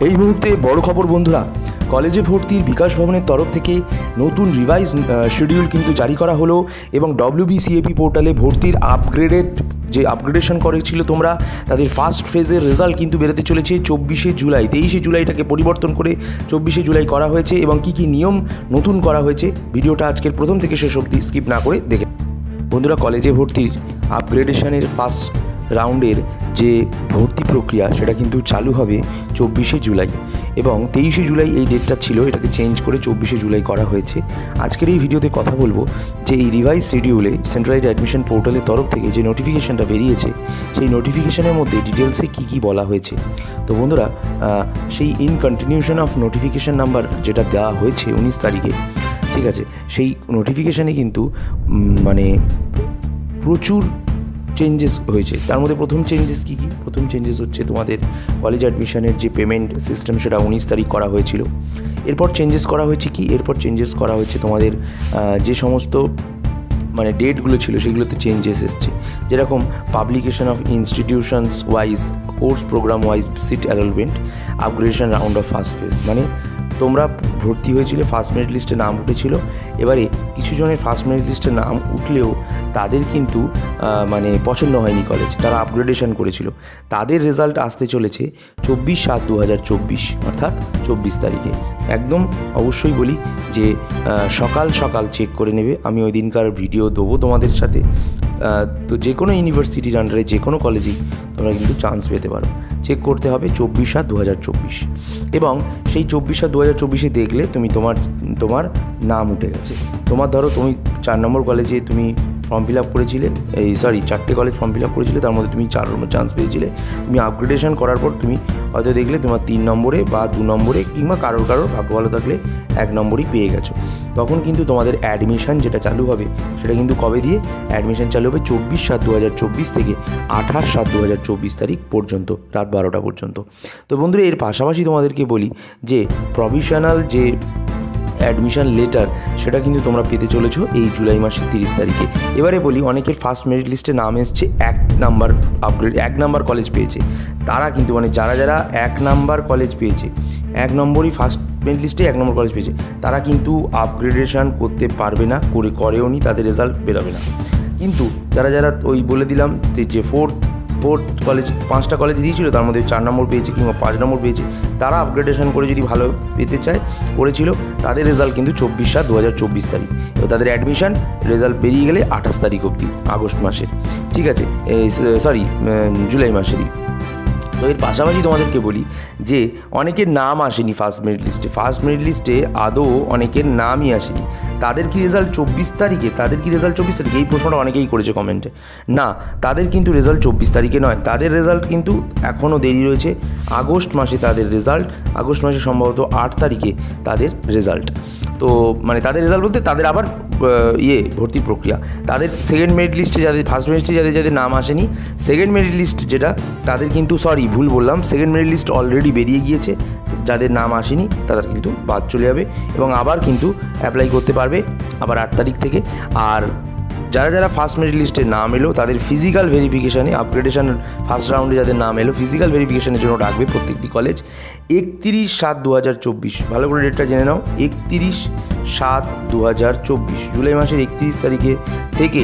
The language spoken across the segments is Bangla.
এই মুহূর্তে বড় খবর বন্ধুরা, কলেজে ভর্তির বিকাশ ভবনের তরফ থেকে নতুন রিভাইজ শিডিউল কিন্তু জারি করা হলো এবং WBCAP পোর্টালে ভর্তির আপগ্রেডেশন করেছিল তোমরা, তাদের ফার্স্ট ফেজের রেজাল্ট কিন্তু বেরোতে চলেছে 24শে জুলাই। 23শে জুলাইটাকে পরিবর্তন করে 24শে জুলাই করা হয়েছে এবং কী কী নিয়ম নতুন করা হয়েছে ভিডিওটা আজকের প্রথম থেকে শেষ অবধি স্কিপ না করে দেখে বন্ধুরা। কলেজে ভর্তির আপগ্রেডেশনের ফার্স্ট রাউন্ডের যে ভর্তি প্রক্রিয়া সেটা কিন্তু চালু হবে 24শে জুলাই এবং 23শে জুলাই এই ডেটটা ছিল, এটাকে চেঞ্জ করে 24শে জুলাই করা হয়েছে। আজকের এই ভিডিওতে কথা বলবো যে এই রিভাইজ শিডিউলে সেন্ট্রালাইজড অ্যাডমিশন পোর্টালের তরফ থেকে যে নোটিফিকেশানটা বেরিয়েছে সেই নোটিফিকেশানের মধ্যে ডিটেলসে কী কী বলা হয়েছে। তো বন্ধুরা, সেই in continuation of notification number যেটা দেওয়া হয়েছে 19 তারিখে, ঠিক আছে, সেই নোটিফিকেশানে কিন্তু প্রচুর চেঞ্জেস হয়েছে। তার মধ্যে প্রথম চেঞ্জেস কী কী? প্রথম চেঞ্জেস হচ্ছে তোমাদের কলেজ অ্যাডমিশনের যে পেমেন্ট সিস্টেম সেটা 19 তারিখ করা হয়েছিল। এরপর চেঞ্জেস করা হয়েছে কি? এরপর চেঞ্জেস করা হয়েছে তোমাদের যে সমস্ত ডেটগুলো ছিল সেগুলোতে চেঞ্জেস এসছে, যেরকম publication of institutions wise, course program wise seat allotment, upgradation round of first phase. তোমরা ভর্তি হয়েছিলে, ফার্স্ট মেরিট লিস্টে নাম উঠেছিল, এবারে কিছু জনের ফার্স্ট মেরিট লিস্টে নাম উঠলেও তাদের কিন্তু পছন্দ হয়নি কলেজ, তারা আপগ্রেডেশন করেছিল। তাদের রেজাল্ট আসতে চলেছে 24/7/2024 অর্থাৎ 24 তারিখে। একদম অবশ্যই বলি যে সকাল সকাল চেক করে নেবে। আমি ওই দিনকার ভিডিও দেবো তোমাদের সাথে। তো যে কোনো ইউনিভার্সিটির আন্ডারে যে কোনো কলেজেই তোমরা কিন্তু চান্স পেতে পারো। চেক করতে হবে 24/7/2024 এবং সেই 24/7/2024 দেখলে তুমি তোমার নাম উঠে গেছে। ধরো তুমি 4 নম্বর কলেজে তুমি ফর্ম ফিল আপ করেছিলে, 4টে কলেজ ফর্ম ফিল আপ করেছিলে, তার মধ্যে তুমি 4 নম্বর চান্স পেয়েছিলে। তুমি আপগ্রেডেশন করার পর তুমি হয়তো দেখলে তোমার 3 নম্বরে বা 2 নম্বরে কিংবা কারোর ভাগ্য ভালো থাকলে 1 নম্বরই পেয়ে গেছো। তখন কিন্তু তোমাদের অ্যাডমিশান যেটা চালু হবে সেটা কিন্তু কবে দিয়ে? অ্যাডমিশান চালু হবে 24/7/2024 থেকে 28/7/2024 তারিখ পর্যন্ত, রাত 12টা পর্যন্ত। তো বন্ধুরা, এর পাশাপাশি তোমাদেরকে বলি যে প্রভিশনাল যে অ্যাডমিশন লেটার সেটা কিন্তু তোমরা পেতে চলেছো এই জুলাই মাসের 30 তারিখে। এবারে বলি, অনেকের ফার্স্ট মেরিট লিস্টে নাম এসছে 1 নাম্বার আপগ্রেড, 1 নাম্বার কলেজ পেয়েছে। তারা কিন্তু যারা 1 নাম্বার কলেজ পেয়েছে, 1 নম্বরই ফার্স্ট মেরিট লিস্টে 1 নম্বর কলেজ পেয়েছে, তারা কিন্তু আপগ্রেডেশন করতে পারবে না, করেও নি, তাদের রেজাল্ট বেরোবে না। কিন্তু যারা ওই বলে দিলাম যে ফোর্থ কলেজ, 5টা কলেজ দিয়েছিল, তার মধ্যে 4 নম্বর পেয়েছে কিংবা 5 নম্বর পেয়েছে, তারা আপগ্রেডেশন করে যদি ভালো পেতে চায় করেছিল, তাদের রেজাল্ট কিন্তু 24/7/2024 তারিখ। এবার তাদের অ্যাডমিশন রেজাল্ট বেরিয়ে গেলে 28 তারিখ অবধি আগস্ট মাসের, ঠিক আছে, জুলাই মাসেরই। তো এর পাশাপাশি তোমাদেরকে বলি যে অনেকের নাম আসেনি ফার্স্ট মেরিট লিস্টে, আদৌ অনেকের নামই আসেনি। তাদের কি রেজাল্ট 24 তারিখে? এই প্রশ্নটা অনেকেই করেছে কমেন্টে। না, তাদের কিন্তু রেজাল্ট 24 তারিখে নয়, তাদের রেজাল্ট কিন্তু এখনও দেরি রয়েছে। আগস্ট মাসে তাদের রেজাল্ট, আগস্ট মাসে সম্ভবত 8 তারিখে তাদের রেজাল্ট। তো তাদের রেজাল্ট বলতে তাদের আবার ভর্তি প্রক্রিয়া, তাদের সেকেন্ড মেরিট লিস্টে ফার্স্ট মেরিট লিস্টে যাদের নাম আসেনি, সেকেন্ড মেরিট লিস্ট যেটা, তাদের কিন্তু ভুল বললাম, সেকেন্ড মেরিট লিস্ট অলরেডি বেরিয়ে গিয়েছে। যাদের নাম আসেনি তাদের কিন্তু বাদ চলে যাবে এবং আবার কিন্তু অ্যাপ্লাই করতে পারবে আবার 8 তারিখ থেকে। আর যারা ফার্স্ট মেরিট লিস্টে নাম এলো তাদের ফিজিক্যাল ভেরিফিকেশানে, আপগ্রেডেশন ফার্স্ট রাউন্ডে যাদের নাম এলো, ফিজিক্যাল ভেরিফিকেশানের জন্য ডাকবে প্রত্যেকটি কলেজ 31/7/2024। ভালো করে ডেটটা জেনে নাও, 31/7/2024। জুলাই মাসের 31 তারিখে থেকে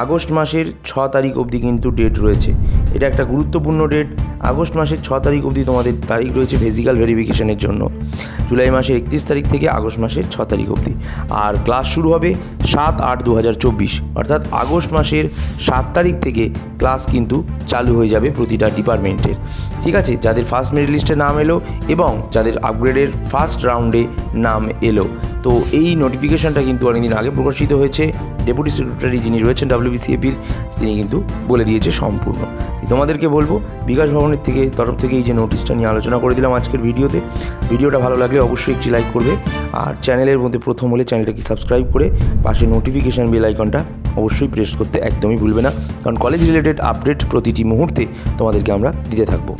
আগস্ট মাসের 6 তারিখ অবধি কিন্তু ডেট রয়েছে। এটা একটা গুরুত্বপূর্ণ ডেট। আগস্ট মাসের 6 তারিখ অবধি তোমাদের তারিখ রয়েছে ফিজিক্যাল ভেরিফিকেশনের জন্য, জুলাই মাসের 31 তারিখ থেকে আগস্ট মাসের 6 তারিখ অবধি। আর ক্লাস শুরু হবে 7/8/2024, অর্থাৎ আগস্ট মাসের 7 তারিখ থেকে ক্লাস কিন্তু চালু হয়ে যাবে প্রতিটা ডিপার্টমেন্টের, ঠিক আছে। যাদের ফার্স্ট মেরিট লিস্টে নাম এলো এবং যাদের আপগ্রেডের ফার্স্ট রাউন্ডে নাম এলো। তো এই নোটিফিকেশানটা কিন্তু অনেকদিন আগে প্রকাশিত হয়েছে। ডেপুটি সেক্রেটারি যিনি রয়েছেন WBCAPর, তিনি কিন্তু বলে দিয়েছে সম্পূর্ণ। তোমাদেরকে বলবো, বিকাশ ভবনের তরফ থেকে এই যে নোটিশটা নিয়ে আলোচনা করে দিলাম আজকের ভিডিওতে। ভিডিওটা ভালো লাগলে অবশ্যই একটি লাইক করবে, আর চ্যানেলের মধ্যে প্রথম হলে চ্যানেলটাকে সাবস্ক্রাইব করে পাশে নোটিফিকেশান বেল আইকনটা অবশ্যই প্রেস করতে একদমই ভুলবে না, কারণ কলেজ রিলেটেড আপডেট প্রতিটি মুহূর্তে তোমাদেরকে আমরা দিতে থাকবো।